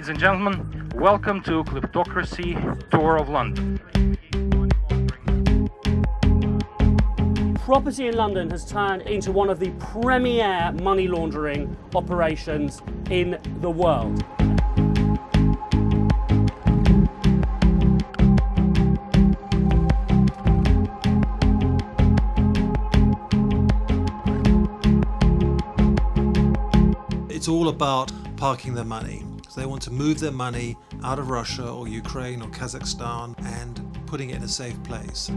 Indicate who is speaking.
Speaker 1: Ladies and gentlemen, welcome to Kleptocracy Tour of London.
Speaker 2: Property in London has turned into one of the premier money laundering operations in the world.
Speaker 3: It's all about parking their money. So they want to move their money out of Russia or Ukraine or Kazakhstan and putting it in a safe place.